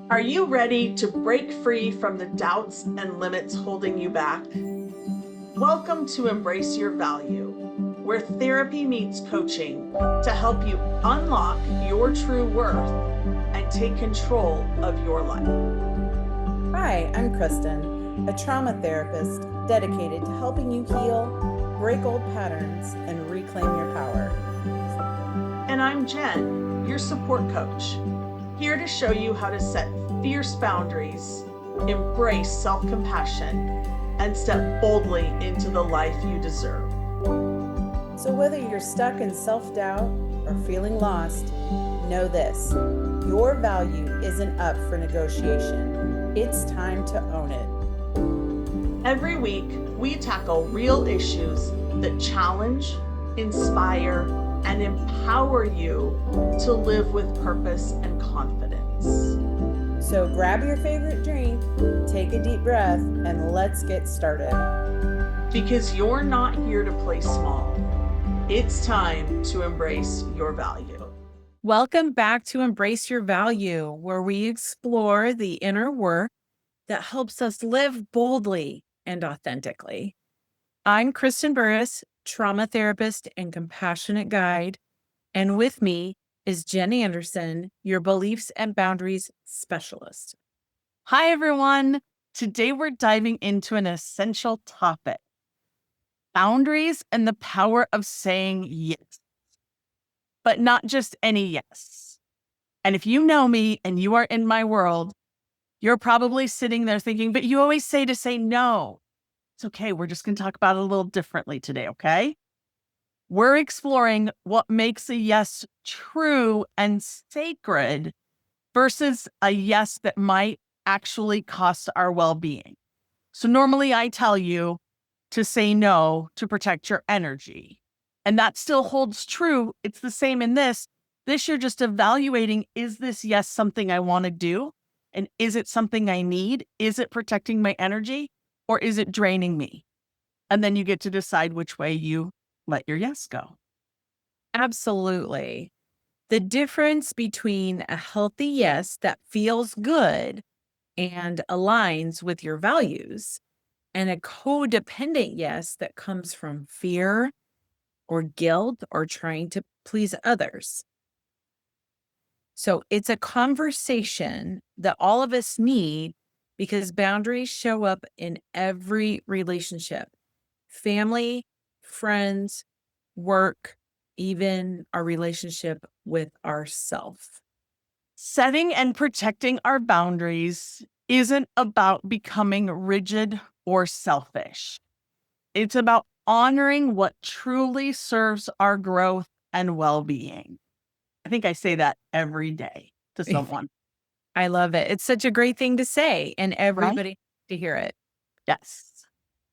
Are you ready to break free from the doubts and limits holding you back? Welcome to Embrace Your Value, where therapy meets coaching to help you unlock your true worth and take control of your life. Hi, I'm Kristen, a trauma therapist dedicated to helping you heal, break old patterns, and reclaim your power. And I'm Jen, your support coach, here to show you how to set fierce boundaries, embrace self-compassion, and step boldly into the life you deserve. So whether you're stuck in self-doubt or feeling lost, know this: your value isn't up for negotiation. It's time to own it. Every week, we tackle real issues that challenge, inspire, and empower you to live with purpose and confidence. So grab your favorite drink, take a deep breath, and let's get started. Because you're not here to play small. It's time to embrace your value. Welcome back to Embrace Your Value, where we explore the inner work that helps us live boldly and authentically. I'm Kristen Burrus, trauma therapist and compassionate guide. And with me is Jen Anderson, your beliefs and boundaries specialist. Hi, everyone. Today we're diving into an essential topic: boundaries and the power of saying yes, but not just any yes. And if you know me and you are in my world, you're probably sitting there thinking, but you always say to say no. It's okay. We're just going to talk about it a little differently today, okay? We're exploring what makes a yes true and sacred versus a yes that might actually cost our well-being. So normally I tell you to say no to protect your energy. And that still holds true. It's the same in this. This you're just evaluating, is this yes something I want to do? And is it something I need? Is it protecting my energy? Or is it draining me? And then you get to decide which way you let your yes go. Absolutely. The difference between a healthy yes that feels good and aligns with your values and a codependent yes that comes from fear or guilt or trying to please others. So it's a conversation that all of us need because boundaries show up in every relationship: family, friends, work, even our relationship with ourself. Setting and protecting our boundaries isn't about becoming rigid or selfish. It's about honoring what truly serves our growth and well-being. I think I say that every day to someone. I love it. It's such a great thing to say, and everybody needs to hear it. Yes.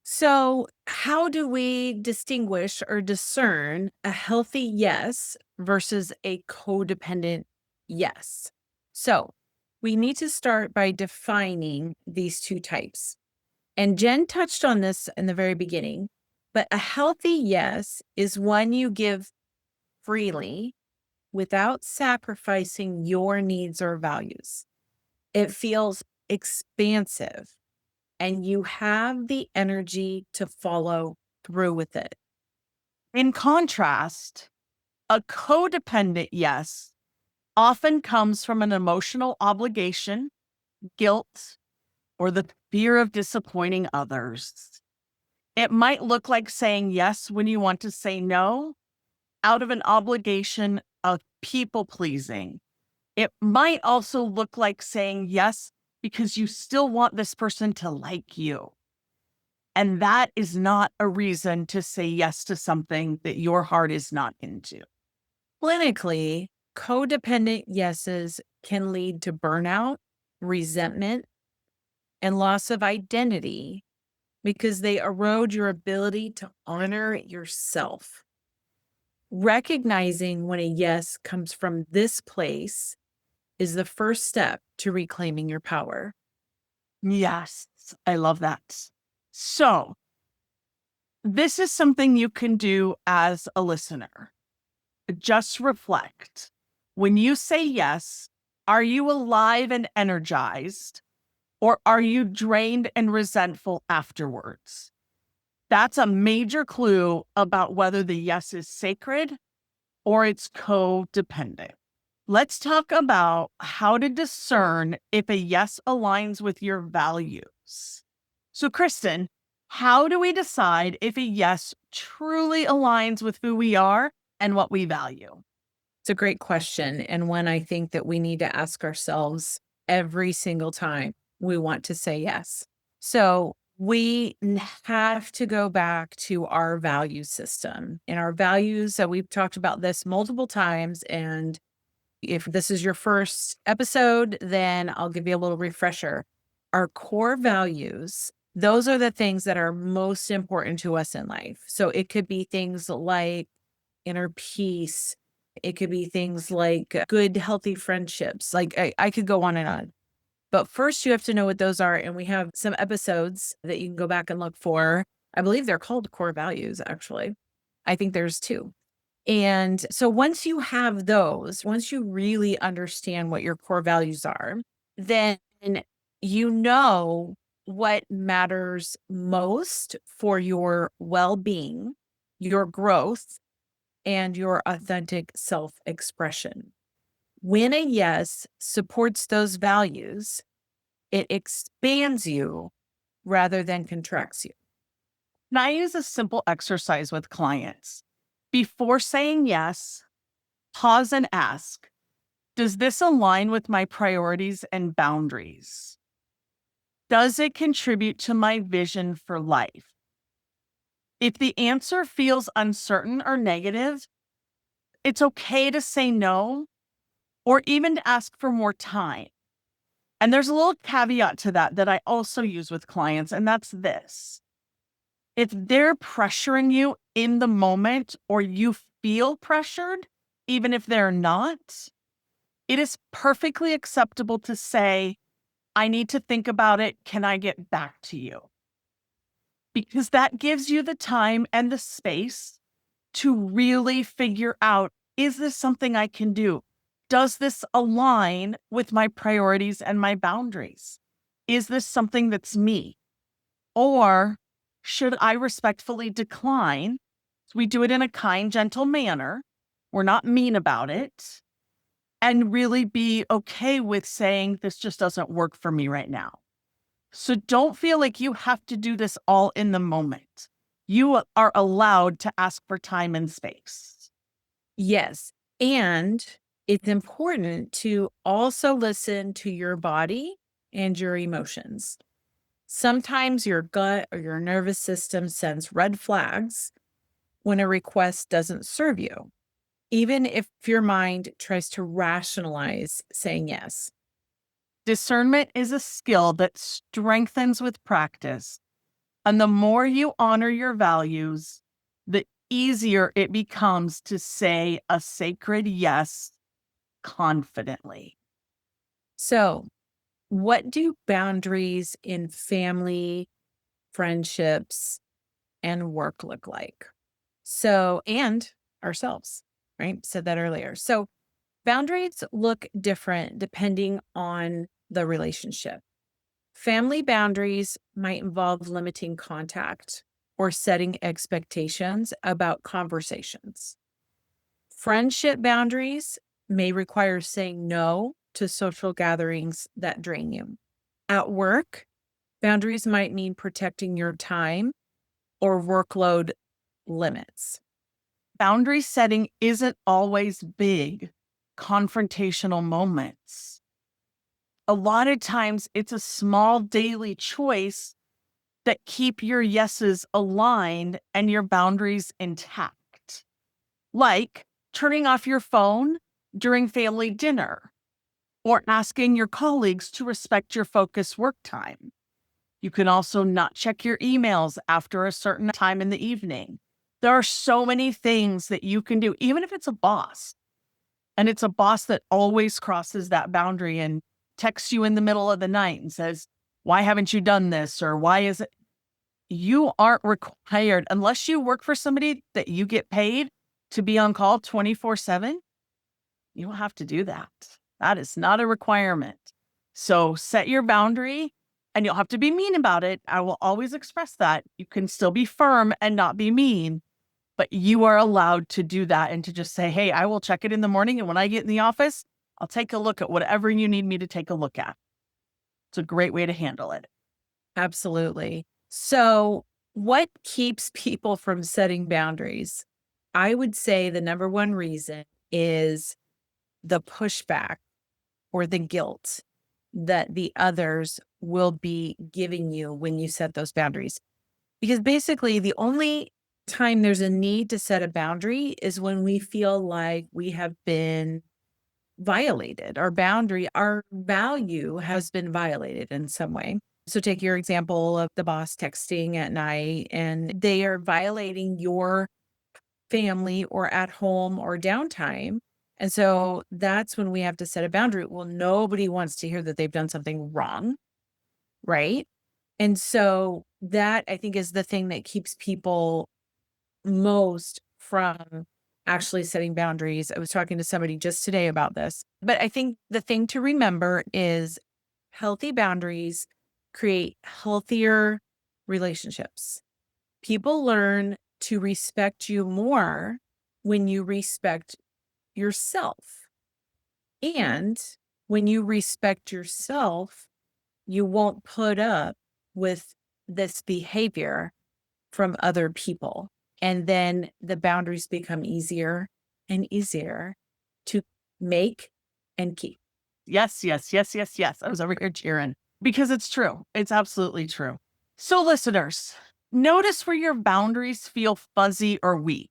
So, how do we distinguish or discern a healthy yes versus a codependent yes? So, we need to start by defining these two types. And Jen touched on this in the very beginning, but a healthy yes is one you give freely without sacrificing your needs or values. It feels expansive and you have the energy to follow through with it. In contrast, a codependent yes often comes from an emotional obligation, guilt, or the fear of disappointing others. It might look like saying yes when you want to say no out of an obligation of people pleasing. It might also look like saying yes because you still want this person to like you. And that is not a reason to say yes to something that your heart is not into. Clinically, codependent yeses can lead to burnout, resentment, and loss of identity because they erode your ability to honor yourself. Recognizing when a yes comes from this place is the first step to reclaiming your power. Yes, I love that. So, this is something you can do as a listener. Just reflect. When you say yes, Are you alive and energized, or are you drained and resentful afterwards? That's a major clue about whether the yes is sacred or it's codependent. Let's talk about how to discern if a yes aligns with your values. So, Kristen, how do we decide if a yes truly aligns with who we are and what we value? It's a great question, and one I think that we need to ask ourselves every single time we want to say yes. So we have to go back to our value system and our values. So we've talked about this multiple times. And if this is your first episode, then I'll give you a little refresher. Our core values, those are the things that are most important to us in life. So it could be things like inner peace. It could be things like good, healthy friendships. Like I could go on and on. But first, you have to know what those are. And we have some episodes that you can go back and look for. I believe they're called core values, actually. I think there's two. And so once you have those, once you really understand what your core values are, then you know what matters most for your well being, your growth, and your authentic self expression. When a yes supports those values, it expands you rather than contracts you. And I use a simple exercise with clients. Before saying yes, pause and ask, does this align with my priorities and boundaries? Does it contribute to my vision for life? If the answer feels uncertain or negative, it's okay to say no or even to ask for more time. And there's a little caveat to that I also use with clients, and that's this. If they're pressuring you in the moment or you feel pressured, even if they're not, it is perfectly acceptable to say, I need to think about it. Can I get back to you? Because that gives you the time and the space to really figure out, is this something I can do? Does this align with my priorities and my boundaries? Is this something that's me? Or should I respectfully decline? So we do it in a kind, gentle manner. We're not mean about it. And really be okay with saying, this just doesn't work for me right now. So don't feel like you have to do this all in the moment. You are allowed to ask for time and space. Yes. And it's important to also listen to your body and your emotions. Sometimes your gut or your nervous system sends red flags when a request doesn't serve you, even if your mind tries to rationalize saying yes. Discernment is a skill that strengthens with practice. And the more you honor your values, the easier it becomes to say a sacred yes confidently. So, what do boundaries in family, friendships, and work look like? So, and ourselves, right? Said that earlier. So, boundaries look different depending on the relationship. Family boundaries might involve limiting contact or setting expectations about conversations. Friendship boundaries may require saying no to social gatherings that drain you. At work, boundaries might mean protecting your time or workload limits. Boundary setting isn't always big, confrontational moments. A lot of times it's a small daily choice that keep your yeses aligned and your boundaries intact. Like turning off your phone during family dinner or asking your colleagues to respect your focused work time. You can also not check your emails after a certain time in the evening. There are so many things that you can do, even if it's a boss. And it's a boss that always crosses that boundary and texts you in the middle of the night and says, why haven't you done this? Or why is it? You aren't required, unless you work for somebody that you get paid to be on call 24/7. You don't have to do that. That is not a requirement. So set your boundary, and you'll have to be mean about it. I will always express that. You can still be firm and not be mean, but you are allowed to do that and to just say, hey, I will check it in the morning. And when I get in the office, I'll take a look at whatever you need me to take a look at. It's a great way to handle it. Absolutely. So, what keeps people from setting boundaries? I would say the number one reason is the pushback or the guilt that the others will be giving you when you set those boundaries. Because basically, the only time there's a need to set a boundary is when we feel like we have been violated. Our boundary, our value has been violated in some way. So take your example of the boss texting at night and they are violating your family or at home or downtime. And so that's when we have to set a boundary. Well, nobody wants to hear that they've done something wrong, right? And so that I think is the thing that keeps people most from actually setting boundaries. I was talking to somebody just today about this, but I think the thing to remember is healthy boundaries create healthier relationships. People learn to respect you more when you respect yourself. And when you respect yourself, you won't put up with this behavior from other people. And then the boundaries become easier and easier to make and keep. Yes, yes, yes, yes, yes. I was over here cheering because it's true. It's absolutely true. So listeners, notice where your boundaries feel fuzzy or weak.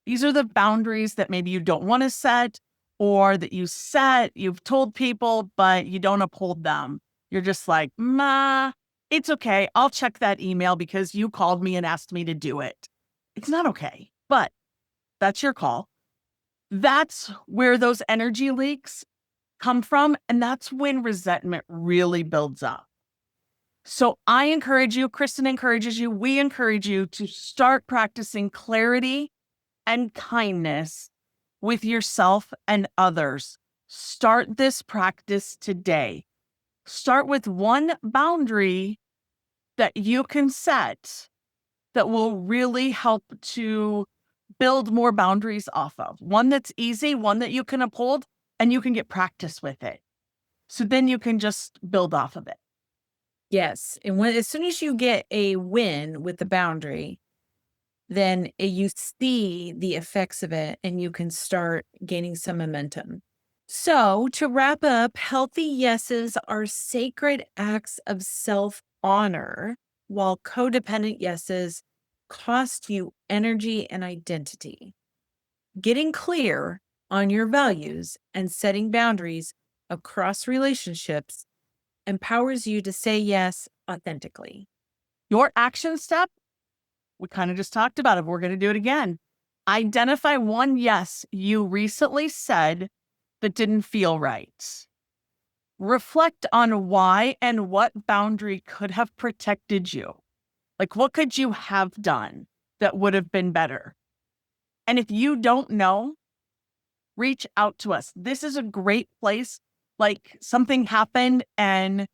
These are the boundaries that maybe you don't want to set or that you set, you've told people, but you don't uphold them. You're just like, it's okay. I'll check that email because you called me and asked me to do it. It's not okay, but that's your call. That's where those energy leaks come from. And that's when resentment really builds up. So I encourage you, Kristen encourages you, we encourage you to start practicing clarity and kindness with yourself and others. Start this practice today. Start with one boundary that you can set that will really help to build more boundaries off of. One that's easy, one that you can uphold, and you can get practice with it. So then you can just build off of it. Yes. And as soon as you get a win with the boundary, then you see the effects of it and you can start gaining some momentum. So to wrap up, healthy yeses are sacred acts of self-honor, while codependent yeses cost you energy and identity. Getting clear on your values and setting boundaries across relationships empowers you to say yes authentically. Your action step, we kind of just talked about it, but we're going to do it again. Identify one yes you recently said that didn't feel right. Reflect on why and what boundary could have protected you. Like, what could you have done that would have been better? And if you don't know, reach out to us. This is a great place. Like, something happened and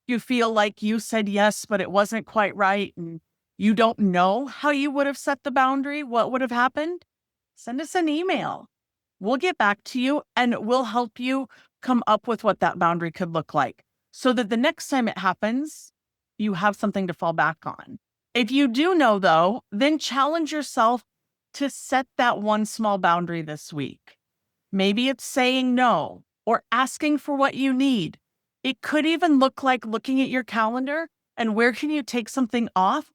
you feel like you said yes, but it wasn't quite right. And you don't know how you would have set the boundary, what would have happened. Send us an email. We'll get back to you and we'll help you come up with what that boundary could look like so that the next time it happens, you have something to fall back on. If you do know, though, then challenge yourself to set that one small boundary this week. Maybe it's saying no or asking for what you need. It could even look like looking at your calendar and where can you take something off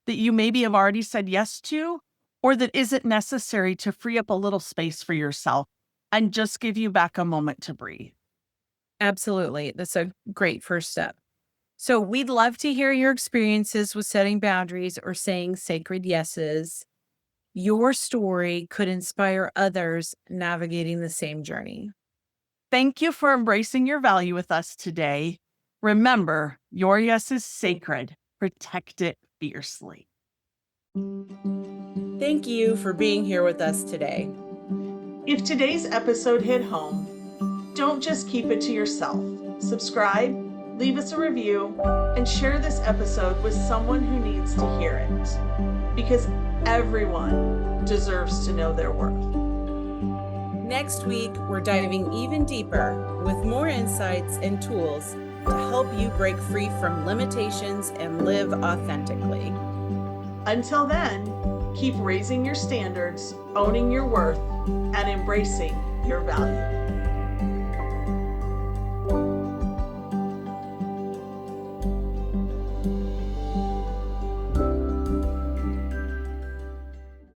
that you maybe have already said yes to, or that isn't necessary to free up a little space for yourself and just give you back a moment to breathe. Absolutely. That's a great first step. So we'd love to hear your experiences with setting boundaries or saying sacred yeses. Your story could inspire others navigating the same journey. Thank you for embracing your value with us today. Remember, your yes is sacred. Protect it fiercely. Thank you for being here with us today. If today's episode hit home, Don't just keep it to yourself. Subscribe, leave us a review, and share this episode with someone who needs to hear it. Because everyone deserves to know their worth. Next week, we're diving even deeper with more insights and tools to help you break free from limitations and live authentically. Until then, keep raising your standards, owning your worth, and embracing your value.